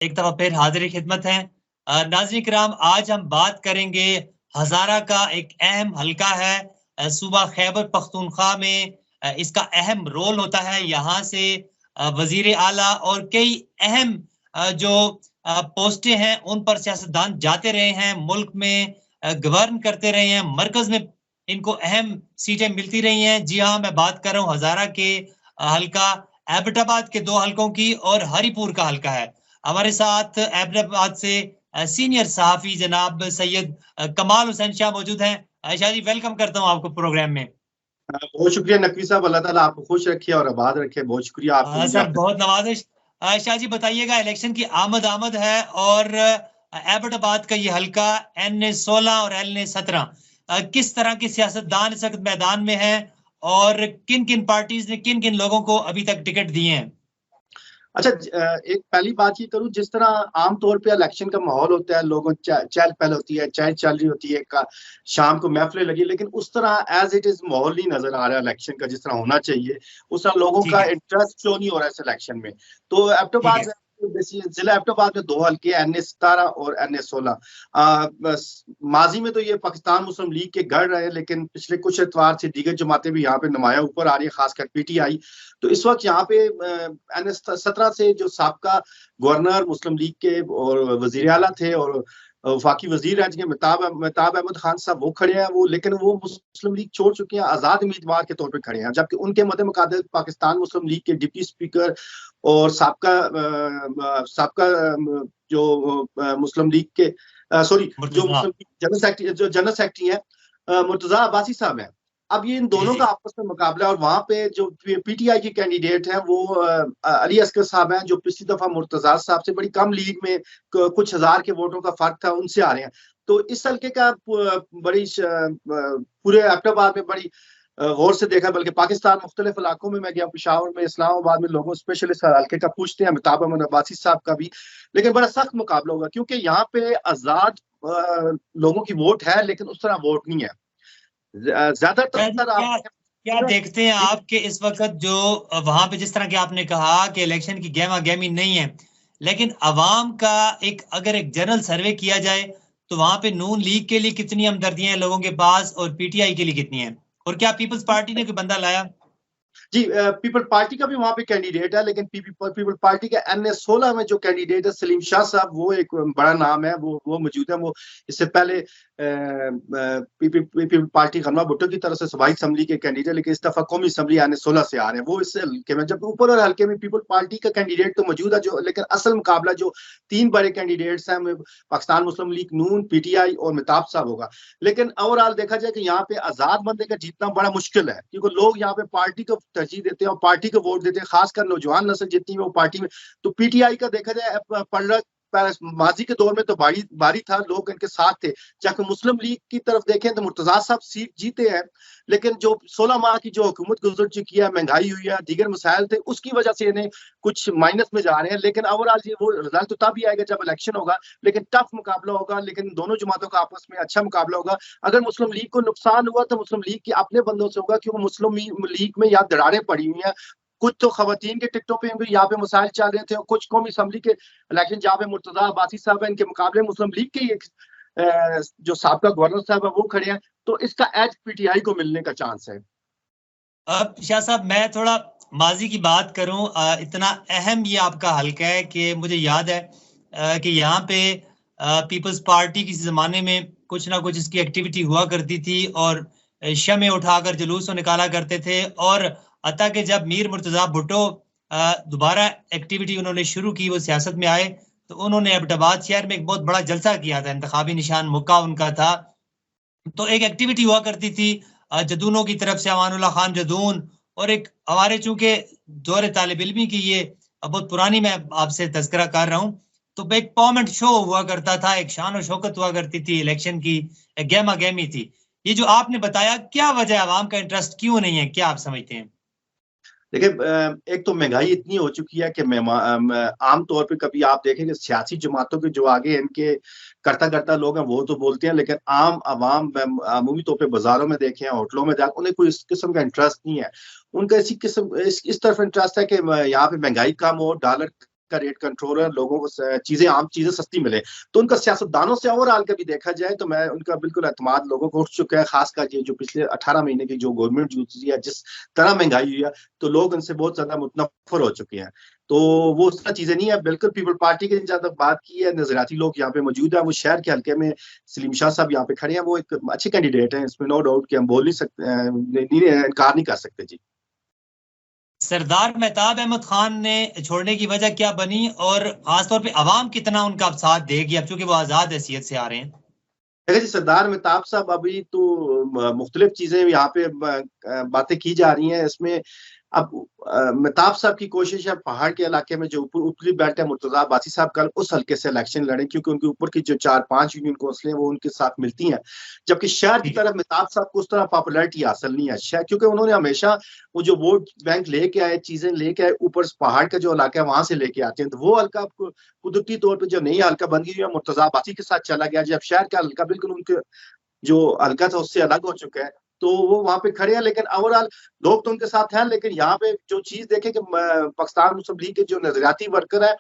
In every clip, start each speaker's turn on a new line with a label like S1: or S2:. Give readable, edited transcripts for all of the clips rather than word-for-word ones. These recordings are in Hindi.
S1: एक दफा फिर हाजिर खिदमत है। नाज़रीन किराम, आज हम बात करेंगे हज़ारा का एक अहम हलका है। सूबा खैबर पख्तूनख्वा में इसका अहम रोल होता है। यहाँ से वजीर आला और कई अहम जो पोस्टें हैं उन पर सियासतदान जाते रहे हैं, मुल्क में गवर्न करते रहे हैं, मरकज में इनको अहम सीटें मिलती रही हैं। जी हाँ, मैं बात कर रहा हूँ हज़ारा के हलका एबटाबाद के 2 हलकों की और हरीपुर का हलका है। हमारे साथ एबटाबाद से सीनियर सहाफी जनाब सैयद कमाल हुसैन शाह मौजूद हैं। शाह जी, वेलकम करता हूँ आपको प्रोग्राम में।
S2: बहुत शुक्रिया नकवी साहब, अल्लाह ताला आपको खुश रखे और आबाद रखे। बहुत शुक्रिया आपको मुझे
S1: सर, बहुत नवाजिश। शाह जी, बताइएगा, इलेक्शन की आमद है और एबटाबाद का ये हलका NA-16 और LA-17 किस तरह के सियासतदान इस वक्त मैदान में है और किन किन पार्टीज ने किन किन लोगों को अभी तक टिकट दिए हैं?
S2: अच्छा, एक पहली बात ये करूं, जिस तरह आमतौर पे इलेक्शन का माहौल होता है, लोगों चहल पहल होती है, चाय चल रही होती है, शाम को महफिलें लगी, लेकिन उस तरह एज इट इज माहौल नहीं नजर आ रहा है इलेक्शन का जिस तरह होना चाहिए। उस तरह लोगों
S1: ठीक
S2: का
S1: है,
S2: इंटरेस्ट शो नहीं हो रहा है इस इलेक्शन में। तो
S1: ठीक
S2: एबटाबाद
S1: है।
S2: जिला एबटाबाद में 2 हल्के, NA-17 और NA-16। माजी में तो ये पाकिस्तान मुस्लिम लीग के गढ़ रहे, लेकिन पिछले कुछ एतवार से दीगर जमातें भी यहाँ पे नुमाया ऊपर आ रही है, खासकर PTI। तो इस वक्त यहाँ पे NA-17 से जो साबका गवर्नर मुस्लिम लीग के और वजीर आला थे और वफाकी वजीर हैं मेहताब अहमद खान साहब, वो खड़े हैं। वो लेकिन वो मुस्लिम लीग छोड़ चुके हैं, आजाद उम्मीदवार के तौर पे खड़े हैं, जबकि उनके मद्दे मुकाबले पाकिस्तान मुस्लिम लीग के डिप्टी स्पीकर और साबका जो मुस्लिम लीग के सॉरी जो
S1: मुर्तजा।
S2: मुस्लिम जनरल सेक्रेटरी है मुर्तजा अब्बासी साहब हैं। अब ये इन
S1: जी
S2: दोनों
S1: जी।
S2: का आपस में मुकाबला है और वहां पे जो PTI के कैंडिडेट हैं वो अली असगर साहब हैं, जो पिछली दफा मुर्तजा साहब से बड़ी कम लीड में कुछ हजार के वोटों का फर्क था, उनसे आ रहे हैं। तो इस हल्के का बड़ी पूरे एबटाबाद में बड़ी गौर से देखा, बल्कि पाकिस्तान मुख्तलिफ इलाकों में मैं गया, पेशावर में, इस्लामाबाद में, लोगों स्पेशल इस हल्के का पूछते हैं, मेहताब अहमद अब्बासी साहब का भी। लेकिन बड़ा सख्त मुकाबला होगा, क्योंकि यहाँ पे आजाद लोगों की वोट है, लेकिन उस तरह वोट नहीं है
S1: शाह जी,
S2: ज्यादातर।
S1: क्या क्या देखते हैं आप कि इस वक्त जो वहां पे, जिस तरह के आपने कहा कि इलेक्शन की गहमा गहमी नहीं है, लेकिन अवाम का अगर एक जनरल सर्वे किया जाए तो वहां पे नून लीग के लिए कितनी हमदर्दियां हैं लोगों के पास और PTI के लिए कितनी है, और क्या पीपल्स पार्टी ने कोई बंदा लाया?
S2: जी, पीपल पार्टी का भी वहां पे कैंडिडेट है, लेकिन पीपल पार्टी के NA-16 में जो कैंडिडेट है सलीम शाह साहब, वो एक बड़ा नाम है, वो मौजूद है। वो इससे पहले पीपल पार्टी गन्ना भुट्टो की तरफ से सूबाई असम्बली के कैंडिडेट, लेकिन इस दफा कौमी असम्बली NA-16 से आ रहे हैं। वो इस हल्के में, जब ऊपर और हल्के में पीपल पार्टी का कैंडिडेट तो मौजूद है, जो लेकिन असल मुकाबला जो 3 बड़े कैंडिडेट्स हैं, पाकिस्तान मुस्लिम लीग नून, PTI और मेहताब साहब होगा। लेकिन ओवरऑल देखा जाए कि यहाँ पे आजाद बंदे का जीतना बड़ा मुश्किल है, क्योंकि लोग यहाँ पे पार्टी को तरजीह देते हैं और पार्टी को वोट देते हैं, खासकर नौजवान नस्ल जितनी है वो पार्टी में। तो PTI का देखा जाए पलड़ा माजी के दौर में तो भारी भारी था, लोग इनके साथ थे। जबकि मुस्लिम लीग की तरफ देखें तो मुर्तजा साहब सीट जीते हैं, लेकिन जो 16 माह की जो हुकूमत गुजर चुकी है, महंगाई हुई है, दीगर मसाइल थे, उसकी वजह से इन्हें कुछ माइनस में जा रहे हैं। लेकिन ओवरऑल ये वो रिजल्ट तो तब ही आएगा जब इलेक्शन होगा, लेकिन टफ मुकाबला होगा, लेकिन दोनों जमातों का आपस में अच्छा मुकाबला होगा। अगर मुस्लिम लीग को नुकसान हुआ तो मुस्लिम लीग के अपने बंदों से होगा, क्योंकि मुस्लिम लीग में यहाँ दरारें पड़ी हुई हैं। कुछ तो खवातीन के टिकटों पे भी यहाँ पे मसाइल चल रहे थे, और कुछ कौमी असम्बली के इलेक्शन जहाँ पे मुर्तजा अब्बासी साहब है, इनके मुकाबले मुस्लिम लीग के जो साबका गवर्नर साहब है वो खड़े हैं। तो इसका एज PTI को मिलने का चांस है।
S1: अब शाह साहब, मैं थोड़ा माजी की बात करूं, इतना अहम ये आपका हल्का है कि मुझे याद है कि यहाँ पे पीपल्स पार्टी किसी जमाने में कुछ ना कुछ इसकी एक्टिविटी हुआ करती थी और शमे उठाकर जुलूस निकाला करते थे। और अतः कि जब मीर मुर्तजा भुट्टो दोबारा एक्टिविटी उन्होंने शुरू की, वो सियासत में आए, तो उन्होंने एबटाबाद शहर में एक बहुत बड़ा जलसा किया था, इंतखाबी निशान मुक्का उनका था। तो एक एक्टिविटी हुआ करती थी जदूनों की तरफ से, अमानुल्लाह खान जदून, और एक हमारे चूंकि दौर तालिब इल्मी की ये बहुत पुरानी मैं आपसे तस्करा कर रहा हूँ, तो एक पॉमेंट शो हुआ करता था, एक शान और शौकत हुआ करती थी इलेक्शन की, एक गहमा गहमी थी। ये जो आपने बताया, क्या वजह आवाम का इंटरेस्ट क्यों नहीं है, क्या आप समझते हैं?
S2: देखिए, एक तो महंगाई इतनी हो चुकी है कि आमतौर पे कभी आप देखेंगे सियासी जमातों के जो आगे इनके करता करता लोग हैं वो तो बोलते हैं, लेकिन आम आवाम अमूमी तौर पे बाजारों में देखें, होटलों में जाकर, उन्हें कोई इस किस्म का इंटरेस्ट नहीं है। उनका इसी किस्म इस तरफ इंटरेस्ट है कि यहाँ पे महंगाई कम हो, डॉलर का रेट कंट्रोल है, लोगों को आम चीजें सस्ती मिले। तो उनका सियासतदानों से ओवरऑल का भी देखा जाए तो मैं उनका बिल्कुल एतमाद लोगों को उठ चुका है, खासकर ये जो पिछले 18 महीने की जो गवर्नमेंट गुजरी है, जिस तरह महंगाई हुई है, तो लोग उनसे बहुत ज्यादा मुतनफर हो चुके हैं। तो वो उस तरह चीजें नहीं है। बिल्कुल पीपल पार्टी की जहां तक बात की है, नजरियाती लोग यहाँ पे मौजूद है, वो शहर के हल्के में सलीम शाह साहब यहाँ पे खड़े हैं, वो एक अच्छे कैंडिडेट हैं, इसमें नो डाउट कि हम बोल नहीं सकते, इनकार नहीं कर सकते जी।
S1: सरदार मेहताब अहमद खान ने छोड़ने की वजह क्या बनी, और खासतौर पे अवाम कितना उनका अब साथ देगी, अब चूंकि वो आजाद हैसियत से आ रहे हैं?
S2: देखिए जी, सरदार मेहताब साहब अभी तो मुख्तलिफ चीजें यहाँ पे बातें की जा रही हैं इसमें। अब मेहताब साहब की कोशिश है पहाड़ के इलाके में जो ऊपरी बेल्ट है, मुर्तजा अब्बासी साहब कल उस हल्के से इलेक्शन लड़े, क्योंकि उनके ऊपर की जो 4-5 यूनियन कौंसलें वो उनके साथ मिलती हैं। जबकि शहर की तरफ मेहताब साहब को उस तरह पॉपुलैरिटी हासिल नहीं है शहर, क्योंकि उन्होंने हमेशा वो जो वोट बैंक लेके आए, चीजें लेके आए, ऊपर पहाड़ का जो इलाका है वहां से लेके आते हैं। तो वो हल्का कुदरती तौर पर जो नई हल्का बन गई है, मुर्तजा अब्बासी के साथ चला गया। जब शहर का हल्का बिल्कुल उनके जो हल्का था उससे अलग हो चुका है, तो वो वहां पे खड़े हैं। लेकिन ओवरऑल लोग तो उनके साथ हैं, लेकिन यहाँ पे जो चीज देखे कि पाकिस्तान मुस्लिम लीग के जो नजरियाती वर्कर है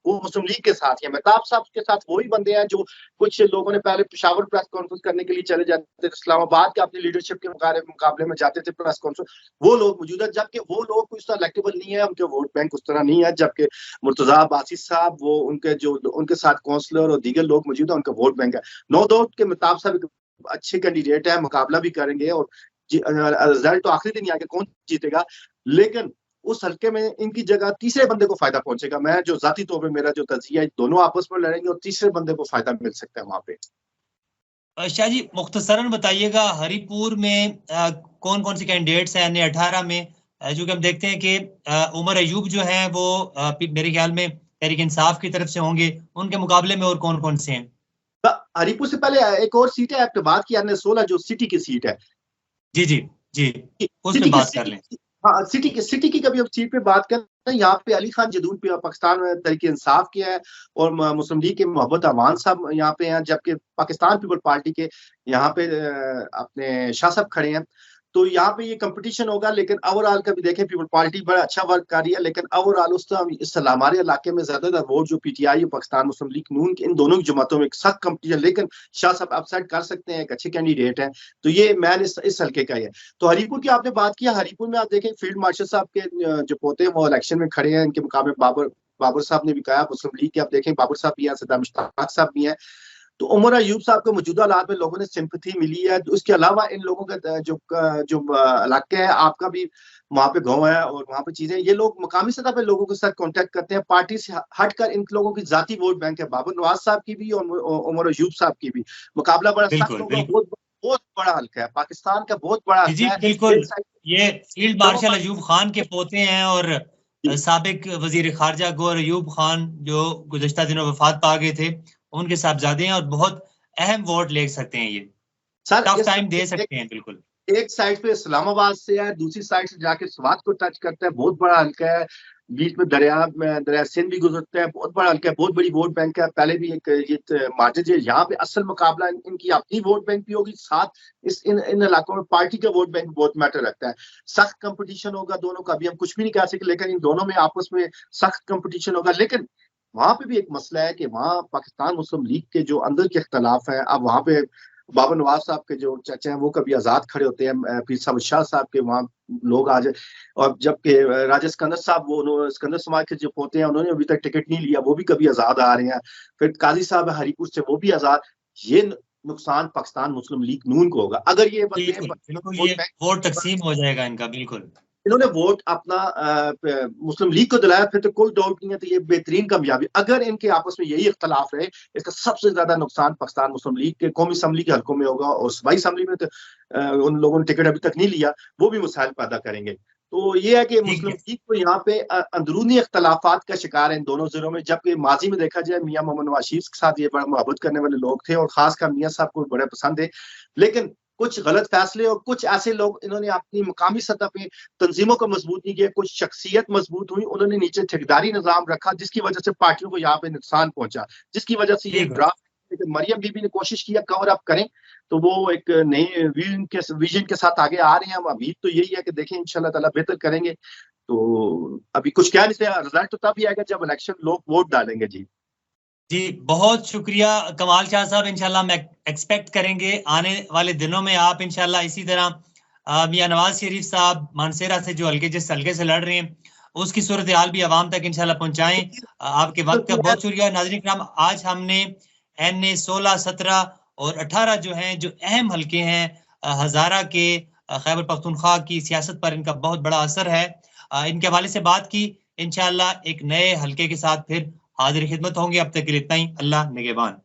S2: वो मुस्लिम लीग के साथ है। मेहताब साहब के साथ वही बंदे हैं जो कुछ लोगों ने पहले पेशावर प्रेस कॉन्फ्रेंस करने के लिए चले जाते थे, इस्लामाबाद के अपनी लीडरशिप के मुकाबले में जाते थे प्रेस कॉन्फ्रेंस, वो लोग मौजूद है। जबकि वो लोग कुछ तरह इलेक्टेबल नहीं है, उनके वोट बैंक उस तरह नहीं है। जबकि मुर्तजा अब्बासी साहब, वो उनके साथ काउंसलर और दीगर लोग मौजूद है, उनका वोट बैंक है। नो डाउट के मेहताब साहब अच्छे कैंडिडेट है, मुकाबला भी करेंगे, और रिजल्ट तो आखिरी दिन आके कौन जीतेगा, लेकिन उस हल्के में इनकी जगह तीसरे बंदे को फायदा पहुंचेगा। मैं जो जाती तौर पे मेरा जो तजिया है, दोनों आपस में लड़ेंगे और तीसरे बंदे को फायदा मिल सकता है वहां पे।
S1: शाह जी, मुख्तसरन बताइएगा हरिपुर में कौन कौन से कैंडिडेट्स हैं N18 में? जो कि हम देखते हैं कि उमर अयूब जो है वो मेरे ख्याल में तहरीक इंसाफ की तरफ से होंगे, उनके मुकाबले में और कौन कौन से हैं?
S2: हरिपुर से पहले एक और सीट है, आपने बात की N16 जो सिटी की सीट है।
S1: जी जी जी,
S2: सिटी
S1: उसमें
S2: की
S1: बात कर लें।
S2: हाँ, सिटी की कभी हम सीट पे बात करें, यहाँ पे अली खान जदून पे पाकिस्तान में तहरीक इंसाफ के है, और मुस्लिम लीग के मोहब्बत अमान साहब यहाँ पे हैं। जबकि पाकिस्तान पीपल पार्टी के यहाँ पे अपने शाह साहब खड़े हैं। तो यहाँ पे ये कंपटीशन होगा। लेकिन ओवरऑल का भी देखें, पीपल पार्टी बड़ा अच्छा वर्क कर रही है, लेकिन ओवरऑल इस हमारे इलाके में ज्यादातर वोट जो PTI और पाकिस्तान मुस्लिम लीग नून इन दोनों की जमातों में एक सख्त कंपटीशन, लेकिन शाह साहब अपसेट कर सकते हैं, एक अच्छे कैंडिडेट हैं। तो ये मैन इस हल्के का ही है। तो हरिपुर की आपने बात किया, हरिपुर में आप देखें फील्ड मार्शल साहब के जो पोते हैं वो इलेक्शन में खड़े हैं। इनके मुकाबले बाबर साहब ने भी कहा, मुस्लिम लीग के आप देखें बाबर साहब भी हैं, सद्दाम मुश्ताक साहब भी हैं। तो उमर अयूब साहब को मौजूदा हालात में लोगों ने सिंपथी मिली है। उसके अलावा इन लोगों का जो इलाके है आपका भी वहां पे गाँव है, और वहां पे चीजें, ये लोग मुकामी सतह पे लोगों के साथ कांटेक्ट करते हैं। पार्टी से हटकर इन लोगों की जाती वोट बैंक है, बाबर नवाज साहब की भी और उमर अयूब साहब की भी। मुकाबला बड़ा सख्त होगा, बहुत बहुत बड़ा हल्का है, पाकिस्तान का बहुत बड़ा हल्का है।
S1: बिल्कुल, ये फील्ड मार्शल अयूब खान के पोते हैं, और साबिक वजीर खारजा गौहर अयूब खान जो गुज़श्ता दिनों वफात पा गए थे, उनके साहबजादे हैं, और बहुत अहम वोट ले सकते हैं, ये टफ टाइम दे सकते हैं। बिल्कुल,
S2: एक साइड पे इस्लामाबाद से है, दूसरी साइड से जाके स्वात को टच करता है, बहुत बड़ा हल्का है। बीच में दरिया सिंध भी गुजरता है, बहुत बड़ा हल्का है, बहुत बड़ी वोट बैंक है। पहले भी एक ये मार्जिन है, यहाँ पे असल मुकाबला इनकी अपनी वोट बैंक भी होगी, साथ इन इलाकों में पार्टी का वोट बैंक बहुत मैटर रखता है। सख्त कंपटीशन होगा दोनों का, अभी हम कुछ भी नहीं कह सकते, लेकिन इन दोनों में आपस में सख्त कंपटीशन होगा। लेकिन वहां पे भी एक मसला है कि वहाँ पाकिस्तान मुस्लिम लीग के जो अंदर के इख्तलाफ है, अब वहां पे बाबर नवाज साहब के जो चाचा हैं वो कभी आजाद खड़े होते हैं, पीर साहब शाह साहब के वहाँ लोग आ जाए, और जबकि राजा सिकंदर साहब, वो सिकंदर समाज के जो पोते हैं, उन्होंने अभी तक टिकट नहीं लिया, वो भी कभी आजाद आ रहे हैं। फिर काजी साहब है हरिपुर से, वो भी आजाद। ये नुकसान पाकिस्तान मुस्लिम लीग नून को होगा अगर ये
S1: वोट तकसीम हो जाएगा इनका। बिल्कुल,
S2: इन्होंने वोट अपना मुस्लिम लीग को दिलाया, फिर तो कोई डाउट नहीं है, तो ये बेहतरीन कामयाबी। अगर इनके आपस में यही इख्तलाफ रहे, इसका सबसे ज्यादा नुकसान पाकिस्तान मुस्लिम लीग के कौमी असम्बली के हल्कों में होगा, और सूबाई असम्बली में तो उन लोगों ने टिकट अभी तक नहीं लिया, वो भी मसाइल पैदा करेंगे। तो ये है कि मुस्लिम लीग को यहाँ पे अंदरूनी इख्तलाफात का शिकार है इन दोनों जिलों में। जबकि माजी में देखा जाए मियां मोहम्मद नवाज शरीफ के साथ ये बड़ा मोहब्बत करने वाले लोग थे, और खासकर मियां साहब को बड़े पसंद है। लेकिन कुछ गलत फैसले और कुछ ऐसे लोग, इन्होंने अपनी मुकामी सतह पे तंजीमों को मजबूत नहीं किया, कुछ शख्सियत मजबूत हुई, उन्होंने नीचे ठेकेदारी निजाम रखा, जिसकी वजह से पार्टियों को यहाँ पे नुकसान पहुंचा, जिसकी वजह से ये ड्राफ्ट मरियम बीबी ने कोशिश किया कवर अप करें, तो वो एक नए विजन के साथ आगे आ रहे हैं। हम उम्मीद तो यही है कि देखें इंशाल्लाह ताला बेहतर करेंगे। तो अभी कुछ क्या नहीं से रिजल्ट तो तब ही आएगा जब इलेक्शन लोग वोट डालेंगे। जी
S1: जी, बहुत शुक्रिया कमाल शाह साहब। इंशाल्लाह हम एक्सपेक्ट करेंगे आने वाले दिनों में आप इंशाल्लाह इसी तरह मियां नवाज शरीफ साहब मानसेरा से जो हल्के जिस हल्के से लड़ रहे हैं उसकी सूरत हाल भी आवाम तक इंशाल्लाह पहुंचाएं। आपके वक्त का बहुत शुक्रिया। नाज़रीन किराम, आज हमने NA 16, 17 और 18 जो हैं, जो अहम हल्के हैं हजारा के, खैबर पख्तूनख्वा की सियासत पर इनका बहुत बड़ा असर है, इनके हवाले से बात की। इंशाल्लाह एक नए हल्के के साथ फिर हाजिर खिदमत होंगे। अब तक के लिए इतना ही। अल्लाह निगहबान।